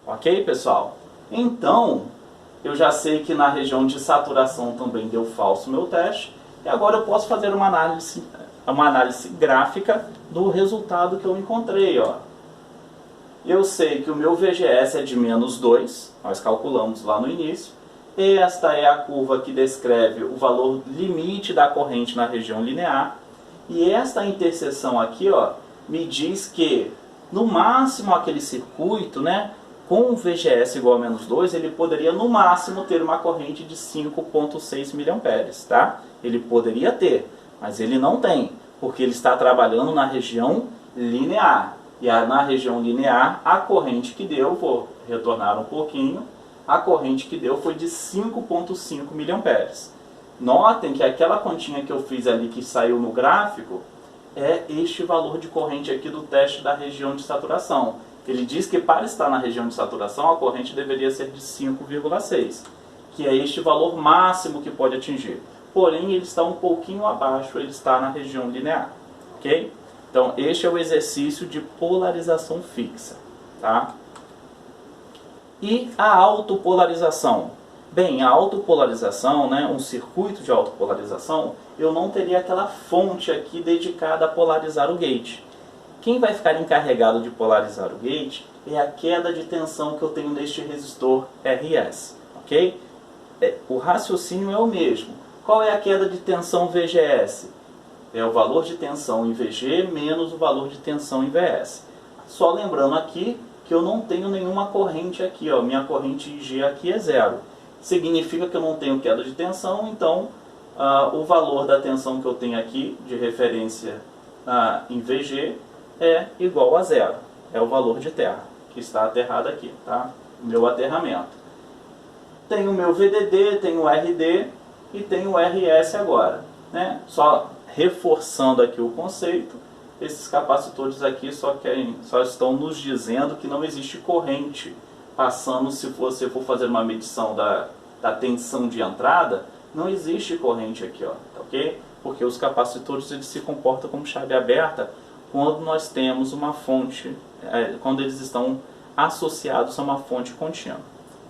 Ok, pessoal? Então, eu já sei que na região de saturação também deu falso o meu teste. E agora eu posso fazer uma análise gráfica do resultado que eu encontrei. Ó. Eu sei que o meu VGS é de menos 2, nós calculamos lá no início. Esta é a curva que descreve o valor limite da corrente na região linear. E esta interseção aqui, ó, me diz que, no máximo, aquele circuito, né, com o VGS igual a menos 2, ele poderia, no máximo, ter uma corrente de 5,6 mA, tá? Ele poderia ter, mas ele não tem, porque ele está trabalhando na região linear. E na região linear, a corrente que deu, vou retornar um pouquinho, a corrente que deu foi de 5,5 mA. Notem que aquela continha que eu fiz ali, que saiu no gráfico, é este valor de corrente aqui do teste da região de saturação. Ele diz que para estar na região de saturação, a corrente deveria ser de 5,6, que é este valor máximo que pode atingir. Porém, ele está um pouquinho abaixo, ele está na região linear. Ok? Então, este é o exercício de polarização fixa. Tá? E a autopolarização? Bem, a autopolarização, né, um circuito de autopolarização, eu não teria aquela fonte aqui dedicada a polarizar o gate. Quem vai ficar encarregado de polarizar o gate é a queda de tensão que eu tenho neste resistor RS. Ok? O raciocínio é o mesmo. Qual é a queda de tensão VGS? É o valor de tensão em VG menos o valor de tensão em VS. Só lembrando aqui que eu não tenho nenhuma corrente aqui. Ó. Minha corrente IG aqui é zero. Significa que eu não tenho queda de tensão, então o valor da tensão que eu tenho aqui de referência em VG é igual a zero. É o valor de terra, que está aterrado aqui, tá? O meu aterramento. Tenho o meu VDD, tenho o RD e tenho o RS agora. Né? Só reforçando aqui o conceito, esses capacitores aqui só estão nos dizendo que não existe corrente passando. Se você for fazer uma medição da tensão de entrada, não existe corrente aqui, ó, ok? Porque os capacitores eles se comportam como chave aberta quando nós temos uma fonte, quando eles estão associados a uma fonte contínua,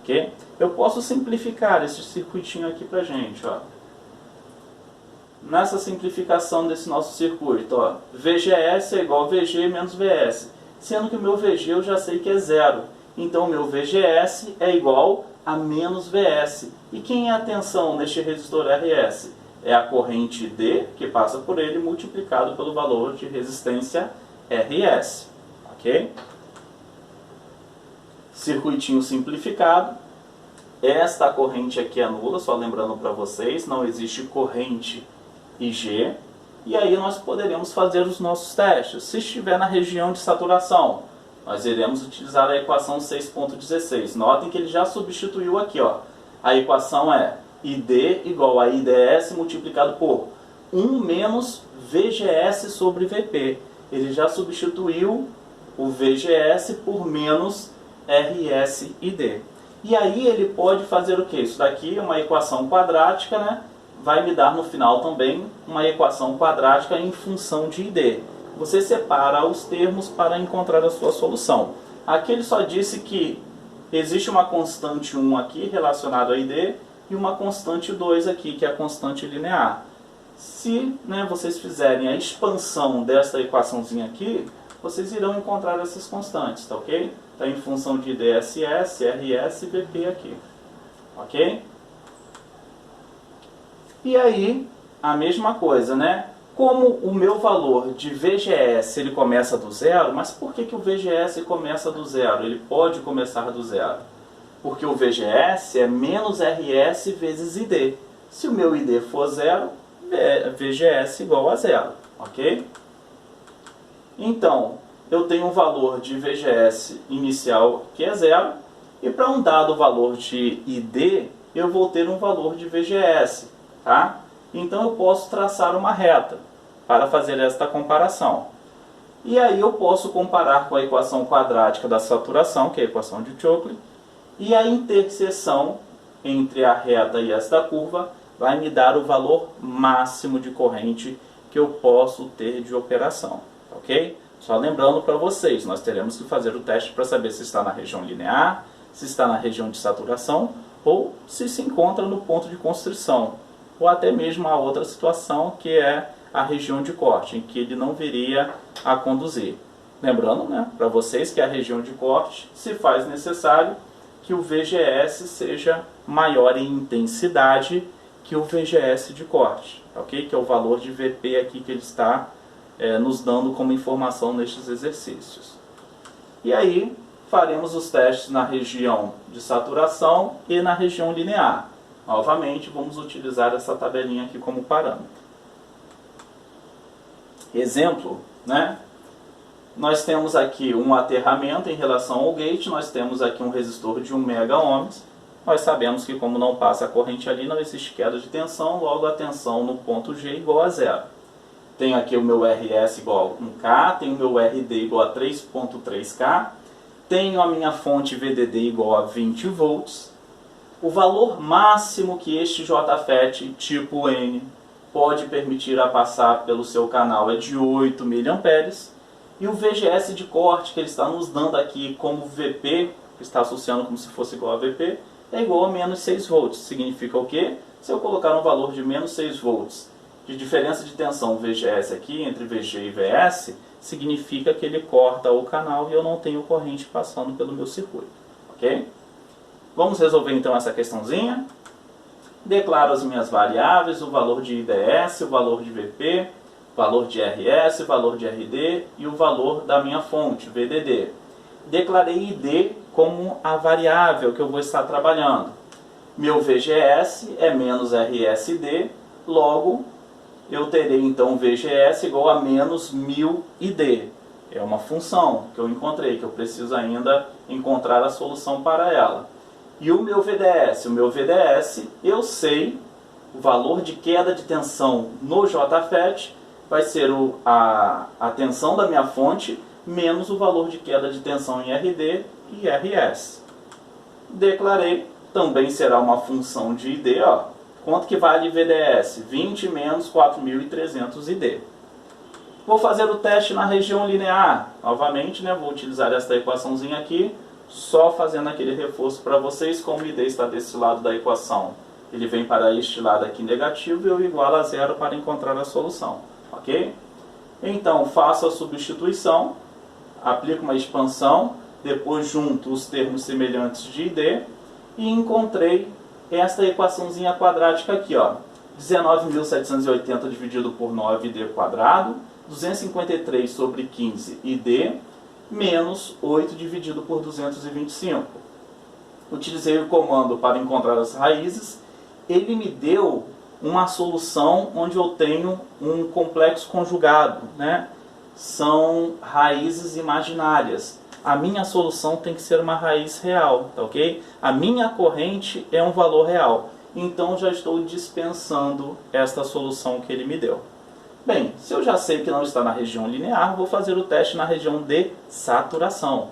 ok? Eu posso simplificar esse circuitinho aqui pra gente, ó. Nessa simplificação desse nosso circuito, ó, VGS é igual a VG menos VS, sendo que o meu VG eu já sei que é zero, então o meu VGS é igual a menos VS. E quem é a tensão neste resistor RS? É a corrente D, que passa por ele, multiplicado pelo valor de resistência RS. Ok? Circuitinho simplificado. Esta corrente aqui é nula, só lembrando para vocês, não existe corrente IG. E aí nós poderemos fazer os nossos testes. Se estiver na região de saturação, nós iremos utilizar a equação 6.16. Notem que ele já substituiu aqui, ó. A equação é ID igual a IDS multiplicado por 1 menos VGS sobre VP. Ele já substituiu o VGS por menos RSID. E aí ele pode fazer o que? Isso daqui é uma equação quadrática, né? Vai me dar no final também uma equação quadrática em função de ID. Você separa os termos para encontrar a sua solução. Aqui ele só disse que existe uma constante 1 aqui relacionada a ID e uma constante 2 aqui, que é a constante linear. Se vocês fizerem a expansão desta equaçãozinha aqui, vocês irão encontrar essas constantes, tá ok? Está em função de DSS, RS e VP aqui, ok? E aí, a mesma coisa, né? Como o meu valor de VGS ele começa do zero, mas por que o VGS começa do zero? Ele pode começar do zero. Porque o VGS é menos RS vezes ID. Se o meu ID for zero, VGS igual a zero, ok? Então, eu tenho um valor de VGS inicial que é zero, e para um dado valor de ID, eu vou ter um valor de VGS, tá? Então eu posso traçar uma reta para fazer esta comparação. E aí eu posso comparar com a equação quadrática da saturação, que é a equação de Chokli, e a interseção entre a reta e esta curva vai me dar o valor máximo de corrente que eu posso ter de operação, ok? Só lembrando para vocês, nós teremos que fazer o teste para saber se está na região linear, se está na região de saturação ou se encontra no ponto de constrição, ou até mesmo a outra situação que é a região de corte, em que ele não viria a conduzir. Lembrando, né, para vocês que a região de corte se faz necessário que o VGS seja maior em intensidade que o VGS de corte, ok? Que é o valor de VP aqui que ele está nos dando como informação nestes exercícios. E aí faremos os testes na região de saturação e na região linear. Novamente, vamos utilizar essa tabelinha aqui como parâmetro. Exemplo, né? Nós temos aqui um aterramento em relação ao gate, nós temos aqui um resistor de 1 MΩ. Nós sabemos que como não passa a corrente ali, não existe queda de tensão, logo a tensão no ponto G igual a zero. Tenho aqui o meu RS igual a 1K, tenho o meu RD igual a 3.3K, tenho a minha fonte VDD igual a 20 volts. O valor máximo que este JFET tipo N pode permitir a passar pelo seu canal é de 8 mA. E o VGS de corte que ele está nos dando aqui como VP, que está associando como se fosse igual a VP, é igual a menos 6 volts. Significa o quê? Se eu colocar um valor de menos 6 volts de diferença de tensão VGS aqui, entre VG e VS, significa que ele corta o canal e eu não tenho corrente passando pelo meu circuito. Ok? Vamos resolver então essa questãozinha. Declaro as minhas variáveis, o valor de IDS, o valor de VP, o valor de RS, o valor de RD e o valor da minha fonte, VDD. Declarei ID como a variável que eu vou estar trabalhando. Meu VGS é menos RSD, logo eu terei então VGS igual a menos 1000 ID. É uma função que eu encontrei, que eu preciso ainda encontrar a solução para ela. E o meu VDS? O meu VDS, eu sei o valor de queda de tensão no JFET, vai ser a tensão da minha fonte, menos o valor de queda de tensão em RD e RS. Declarei, também será uma função de ID, ó. Quanto que vale VDS? 20 menos 4.300 ID. Vou fazer o teste na região linear. Novamente, né, vou utilizar esta equaçãozinha aqui, só fazendo aquele reforço para vocês, como o ID está desse lado da equação. Ele vem para este lado aqui negativo e eu igualo a zero para encontrar a solução. Ok? Então, faço a substituição, aplico uma expansão, depois junto os termos semelhantes de ID e encontrei esta equaçãozinha quadrática aqui, ó. 19.780 dividido por 9D quadrado, 253 sobre 15 ID, menos 8 dividido por 225. Utilizei o comando para encontrar as raízes. Ele me deu uma solução onde eu tenho um complexo conjugado, né? São raízes imaginárias. A minha solução tem que ser uma raiz real, tá ok? A minha corrente é um valor real. Então já estou dispensando esta solução que ele me deu. Bem, se eu já sei que não está na região linear, vou fazer o teste na região de saturação.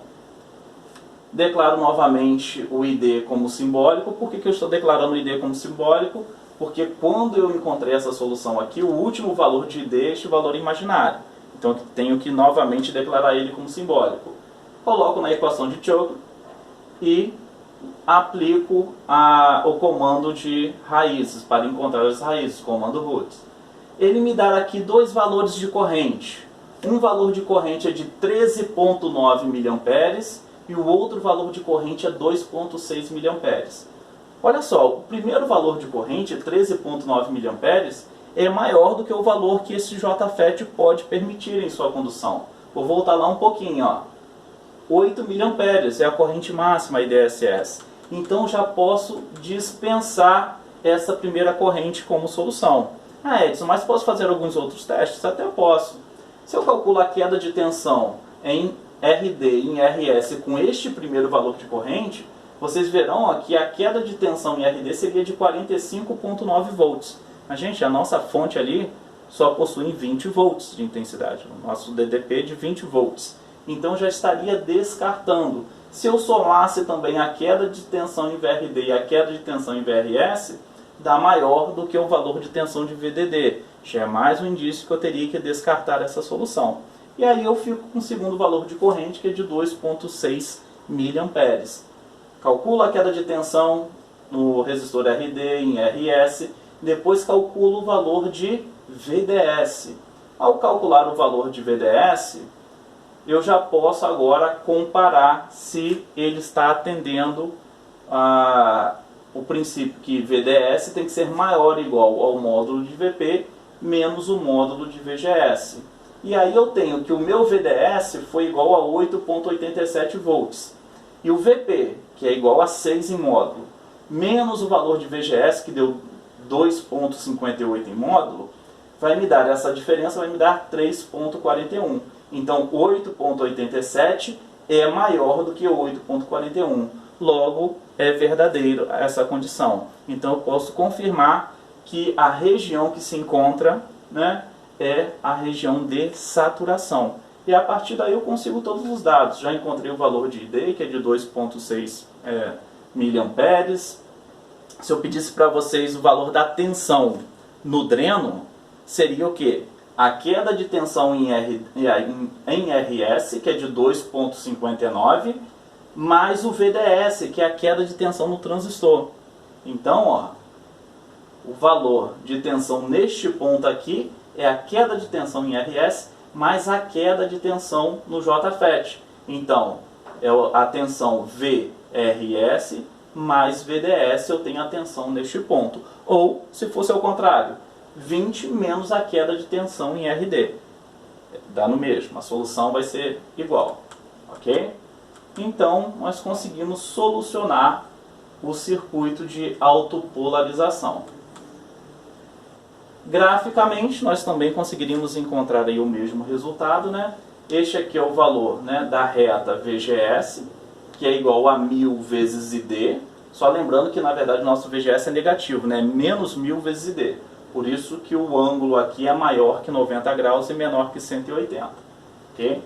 Declaro novamente o ID como simbólico. Por que eu estou declarando o ID como simbólico? Porque quando eu encontrei essa solução aqui, o último valor de ID é este valor imaginário. Então eu tenho que novamente declarar ele como simbólico. Coloco na equação de Choquet e aplico o comando de raízes para encontrar as raízes, comando root. Ele me dá aqui dois valores de corrente. Um valor de corrente é de 13.9 mA e o outro valor de corrente é 2.6 mA. Olha só, o primeiro valor de corrente, 13.9 mA, é maior do que o valor que esse JFET pode permitir em sua condução. Vou voltar lá um pouquinho, ó. 8 mA é a corrente máxima IDSS. Então já posso dispensar essa primeira corrente como solução. Ah, Edson, mas posso fazer alguns outros testes? Até posso. Se eu calculo a queda de tensão em RD e em RS com este primeiro valor de corrente, vocês verão que a queda de tensão em RD seria de 45.9 volts. Mas, gente, a nossa fonte ali só possui 20 volts de intensidade. O nosso DDP é de 20 volts. Então já estaria descartando. Se eu somasse também a queda de tensão em VRD e a queda de tensão em VRS, dá maior do que o valor de tensão de VDD. Já é mais um indício que eu teria que descartar essa solução. E aí eu fico com o segundo valor de corrente, que é de 2,6 mA. Calculo a queda de tensão no resistor RD em RS, depois calculo o valor de VDS. Ao calcular o valor de VDS, eu já posso agora comparar se ele está atendendo o princípio que VDS tem que ser maior ou igual ao módulo de VP menos o módulo de VGS. E aí eu tenho que o meu VDS foi igual a 8,87 volts. E o VP, que é igual a 6 em módulo, menos o valor de VGS, que deu 2,58 em módulo, vai me dar, essa diferença vai me dar 3,41. Então 8,87 é maior do que 8,41. Logo, é verdadeiro essa condição. Então eu posso confirmar que a região que se encontra, né, é a região de saturação. E a partir daí eu consigo todos os dados. Já encontrei o valor de ID, que é de 2,6 mA. Se eu pedisse para vocês o valor da tensão no dreno, seria o quê? A queda de tensão em RS, que é de 2,59, mais o VDS, que é a queda de tensão no transistor. Então, ó, o valor de tensão neste ponto aqui é a queda de tensão em RS mais a queda de tensão no JFET. Então, é a tensão VRS mais VDS, eu tenho a tensão neste ponto. Ou, se fosse ao contrário, 20 menos a queda de tensão em RD. Dá no mesmo, a solução vai ser igual. Ok? Então, nós conseguimos solucionar o circuito de autopolarização. Graficamente, nós também conseguiríamos encontrar aí o mesmo resultado, né? Este aqui é o valor, né, da reta VGS, que é igual a 1000 vezes ID. Só lembrando que, na verdade, o nosso VGS é negativo, né? Menos 1000 vezes ID. Por isso que o ângulo aqui é maior que 90 graus e menor que 180. Ok?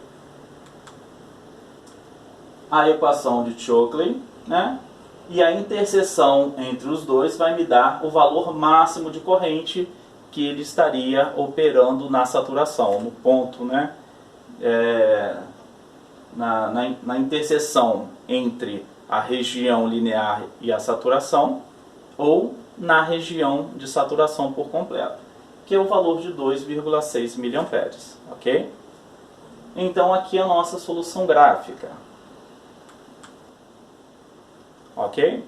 A equação de Shockley, né? E a interseção entre os dois vai me dar o valor máximo de corrente que ele estaria operando na saturação, no ponto, né? Na interseção entre a região linear e a saturação, ou na região de saturação por completo, que é o valor de 2,6 mA, ok? Então aqui é a nossa solução gráfica, ok?